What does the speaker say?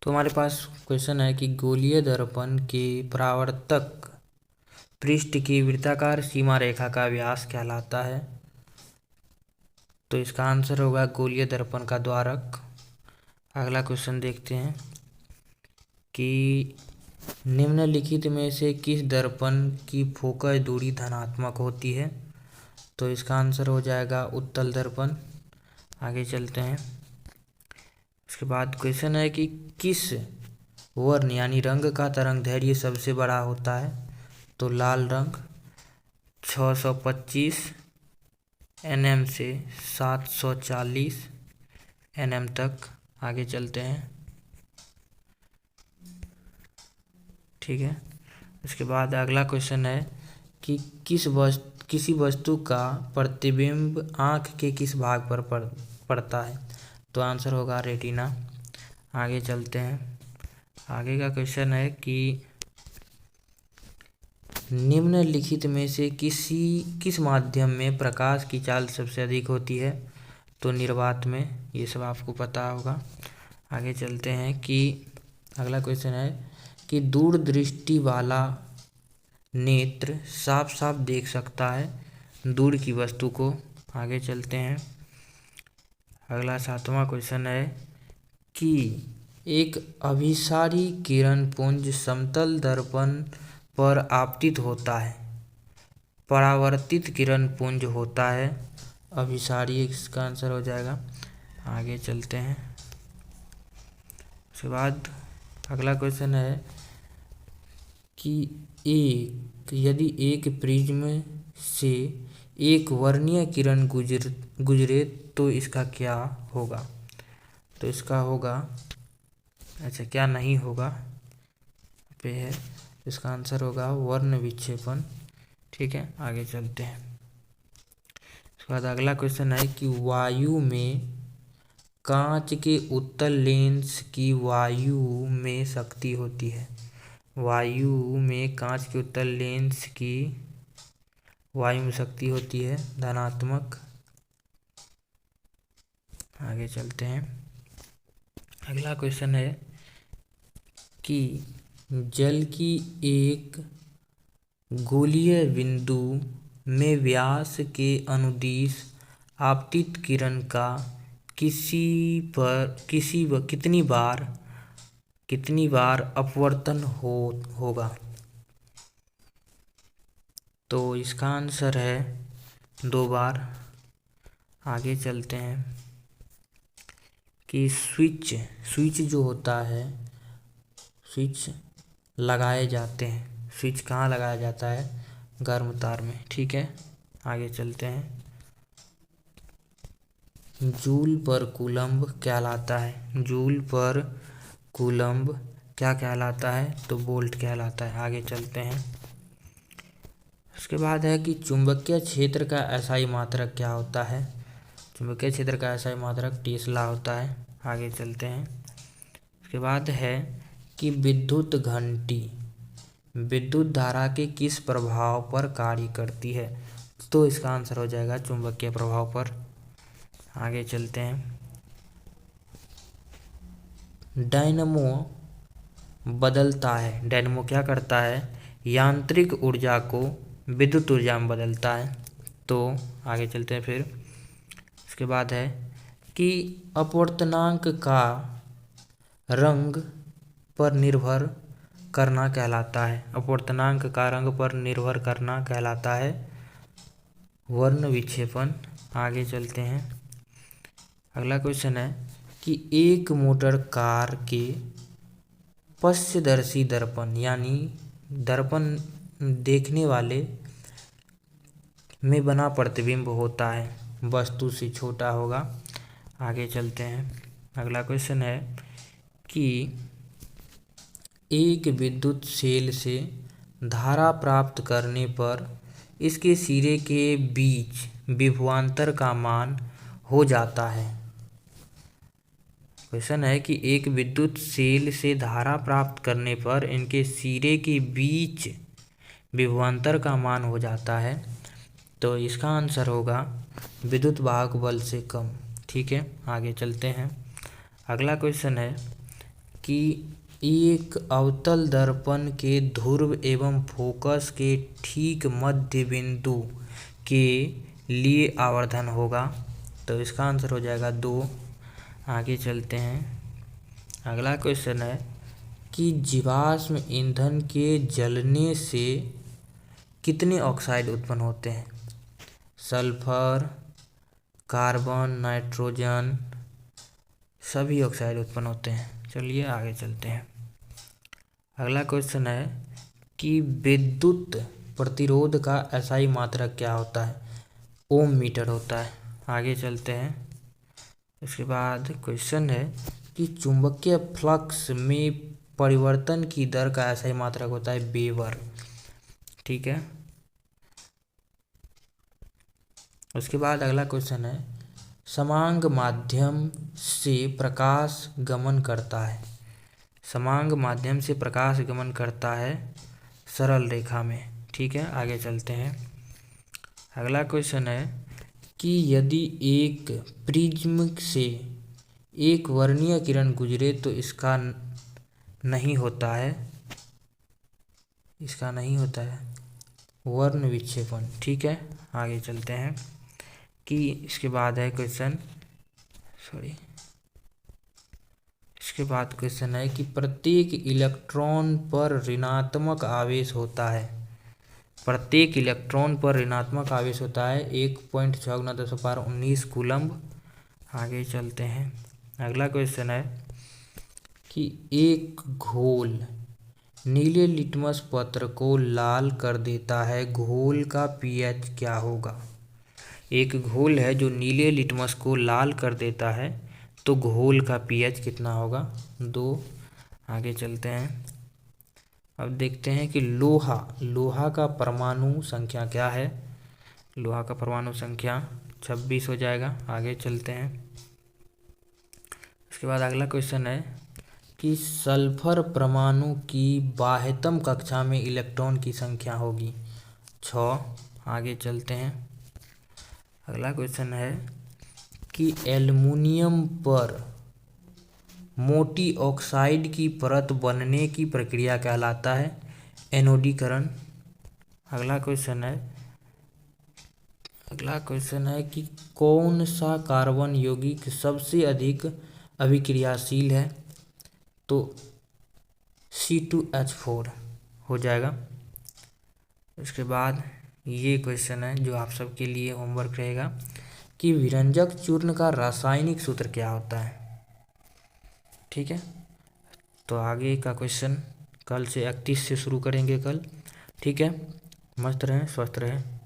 तो हमारे पास क्वेश्चन है कि गोलीय दर्पण के परावर्तक पृष्ठ की वृत्ताकार सीमा रेखा का व्यास कहलाता है। तो इसका आंसर होगा गोलीय दर्पण का द्वारक। अगला क्वेश्चन देखते हैं कि निम्नलिखित में से किस दर्पण की फोकस दूरी धनात्मक होती है। तो इसका आंसर हो जाएगा उत्तल दर्पण। आगे चलते हैं। इसके बाद क्वेश्चन है कि किस वर्ण यानी रंग का तरंग दैर्घ्य सबसे बड़ा होता है। तो लाल रंग 625 nm से 740 nm तक। आगे चलते हैं। ठीक है। इसके बाद अगला क्वेश्चन है कि किसी वस्तु का प्रतिबिंब आँख के किस भाग पर पड़ता है। तो आंसर होगा रेटिना। आगे चलते हैं। आगे का क्वेश्चन है कि निम्नलिखित में से किस माध्यम में प्रकाश की चाल सबसे अधिक होती है। तो निर्वात में। ये सब आपको पता होगा। आगे चलते हैं कि अगला क्वेश्चन है कि दूरदृष्टि वाला नेत्र साफ साफ देख सकता है दूर की वस्तु को। आगे चलते हैं। अगला 7वां क्वेश्चन है कि एक अभिसारी किरण पुंज समतल दर्पण पर आपतित होता है, परावर्तित किरण पुंज होता है अभिसारी। इसका आंसर हो जाएगा। आगे चलते हैं। उसके बाद अगला क्वेश्चन है कि यदि एक प्रिज्म से एक वर्णीय किरण गुजरे तो इसका क्या होगा। तो इसका होगा, अच्छा क्या नहीं होगा पे है, इसका आंसर होगा वर्ण विक्षेपण। ठीक है। आगे चलते हैं। उसके बाद अगला क्वेश्चन है कि वायु में कांच के उत्तल लेंस की वायु में शक्ति होती है। वायु में कांच के उत्तल लेंस की वायु में शक्ति होती है धनात्मक। आगे चलते हैं। अगला क्वेश्चन है कि जल की एक गोलीय बिंदु में व्यास के अनुदिश आपतित किरण का कितनी बार अपवर्तन होगा। तो इसका आंसर है 2 बार। आगे चलते हैं कि स्विच जो होता है, स्विच लगाए जाते हैं। स्विच कहाँ लगाया जाता है, गर्म तार में। ठीक है। आगे चलते हैं। जूल पर कूलम्ब कहलाता है। जूल पर कूलम्ब क्या कहलाता है। तो वोल्ट कहलाता है। आगे चलते हैं। उसके बाद है कि चुंबकीय क्षेत्र का एसआई मात्रक क्या होता है। चुंबकीय क्षेत्र का एसआई मात्रक टेस्ला होता है। आगे चलते हैं। उसके बाद है कि विद्युत घंटी विद्युत धारा के किस प्रभाव पर कार्य करती है। तो इसका आंसर हो जाएगा चुंबकीय प्रभाव पर। आगे चलते हैं। डायनमो बदलता है। डायनमो क्या करता है, यांत्रिक ऊर्जा को विद्युत ऊर्जा में बदलता है। तो आगे चलते हैं फिर। उसके बाद है कि अपवर्तनांक का रंग पर निर्भर करना कहलाता है। अपवर्तनांक का रंग पर निर्भर करना कहलाता है वर्ण विक्षेपण। आगे चलते हैं। अगला क्वेश्चन है कि एक मोटर कार के पश्चदर्शी दर्पण यानी दर्पण देखने वाले में बना प्रतिबिंब होता है, वस्तु से छोटा होगा। आगे चलते हैं। अगला क्वेश्चन है कि एक विद्युत सेल से धारा प्राप्त करने पर इसके सिरे के बीच विभवांतर का मान हो जाता है। क्वेश्चन है कि एक विद्युत सेल से धारा प्राप्त करने पर इनके सिरे के बीच विभवांतर का मान हो जाता है। तो इसका आंसर होगा विद्युत वाहक बल से कम। ठीक है। आगे चलते हैं। अगला क्वेश्चन है कि एक अवतल दर्पण के ध्रुव एवं फोकस के ठीक मध्य बिंदु के लिए आवर्धन होगा। तो इसका आंसर हो जाएगा 2। आगे चलते हैं। अगला क्वेश्चन है कि जीवाश्म ईंधन के जलने से कितने ऑक्साइड उत्पन्न होते हैं? सल्फर, कार्बन, नाइट्रोजन, सभी ऑक्साइड उत्पन्न होते हैं। चलिए आगे चलते हैं। अगला क्वेश्चन है कि विद्युत प्रतिरोध का एसआई मात्रक क्या होता है? ओम मीटर होता है। आगे चलते हैं। इसके बाद क्वेश्चन है कि चुंबकीय फ्लक्स में परिवर्तन की दर का एसआई मात्रक होता है वेबर। ठीक है। उसके बाद अगला क्वेश्चन है समांग माध्यम से प्रकाश गमन करता है। समांग माध्यम से प्रकाश गमन करता है सरल रेखा में। ठीक है। आगे चलते हैं। अगला क्वेश्चन है कि यदि एक प्रिज्म से एक वर्णीय किरण गुजरे तो इसका नहीं होता है वर्ण विक्षेपण। ठीक है। आगे चलते हैं कि इसके बाद है क्वेश्चन है कि प्रत्येक इलेक्ट्रॉन पर ऋणात्मक आवेश होता है। प्रत्येक इलेक्ट्रॉन पर ऋणात्मक आवेश होता है 1.6 × 10⁻19 कूलम्ब। आगे चलते हैं। अगला क्वेश्चन है कि एक घोल नीले लिटमस पत्र को लाल कर देता है, घोल का पीएच क्या होगा? एक घोल है जो नीले लिटमस को लाल कर देता है, तो घोल का पीएच कितना होगा? 2। आगे चलते हैं। अब देखते हैं कि लोहा का परमाणु संख्या क्या है? लोहा का परमाणु संख्या 26 हो जाएगा। आगे चलते हैं। उसके बाद अगला क्वेश्चन है कि सल्फर परमाणु की बाह्यतम कक्षा में इलेक्ट्रॉन की संख्या होगी 6। आगे चलते हैं। अगला क्वेश्चन है कि एल्युमिनियम पर मोटी ऑक्साइड की परत बनने की प्रक्रिया कहलाता है एनोडीकरण। अगला क्वेश्चन है कि कौन सा कार्बन यौगिक सबसे अधिक अभिक्रियाशील है? तो C2H4 हो जाएगा। उसके बाद ये क्वेश्चन है जो आप सबके लिए होमवर्क रहेगा कि विरंजक चूर्ण का रासायनिक सूत्र क्या होता है? ठीक है। तो आगे का क्वेश्चन कल से 31 से शुरू करेंगे कल। ठीक है। मस्त रहें, स्वस्थ रहें।